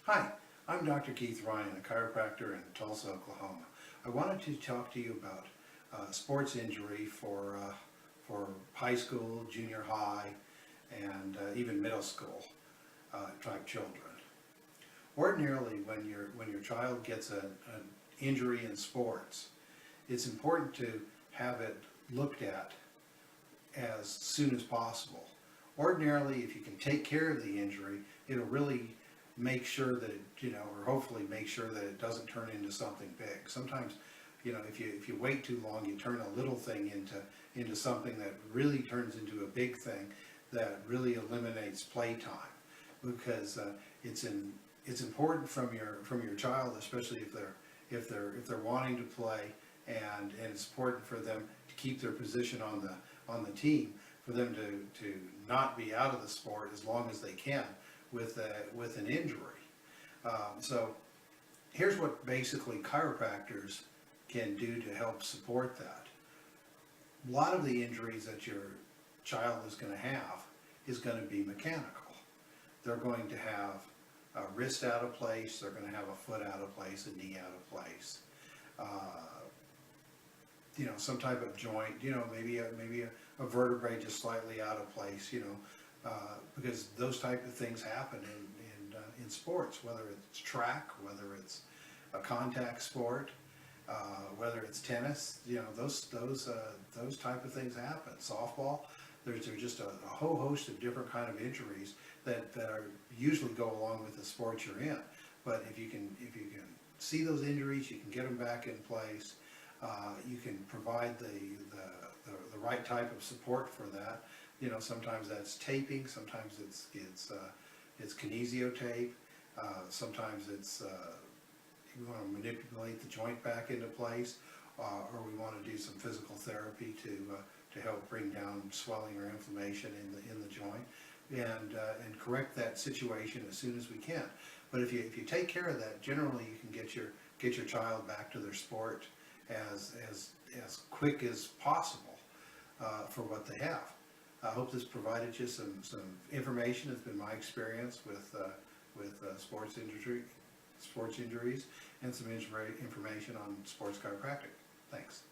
Hi, I'm Dr. Keith Ryan, a chiropractor in Tulsa, Oklahoma. I wanted to talk to you about sports injury for high school, junior high, and even middle school type children. Ordinarily, when your child gets an injury in sports, it's important to have it looked at as soon as possible. Ordinarily, if you can take care of the injury, it'll really make sure that it, or hopefully make sure that it doesn't turn into something big. Sometimes, if you wait too long, you turn a little thing into something that really turns into a big thing that really eliminates playtime. Because it's important from your child, especially if they're wanting to play, and it's important for them to keep their position on the team, for them to not be out of the sport as long as they can with an injury. So here's what basically chiropractors can do to help support that. A lot of the injuries that your child is going to have is going to be mechanical. They're going to have a wrist out of place, they're going to have a foot out of place, a knee out of place. Some type of joint, maybe a vertebrae just slightly out of place, because those type of things happen in sports, whether it's track, whether it's a contact sport, whether it's tennis, those type of things happen. Softball, there's just a whole host of different kind of injuries that are usually go along with the sport you're in. But if you can see those injuries, you can get them back in place. You can provide the right type of support for that. Sometimes that's taping, sometimes it's kinesio tape, sometimes it's we want to manipulate the joint back into place, or we want to do some physical therapy to help bring down swelling or inflammation in the joint, and correct that situation as soon as we can. But if you take care of that, generally you can get your child back to their sport as quick as possible for what they have. I hope this provided you some information. It's been my experience with sports injuries, and some information on sports chiropractic. Thanks.